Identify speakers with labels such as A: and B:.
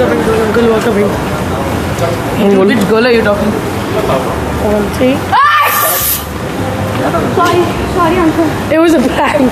A: coming, uncle, you are coming.
B: Which girl are you talking?
A: 1, 3.
C: Sorry, uncle.
A: It was a prank.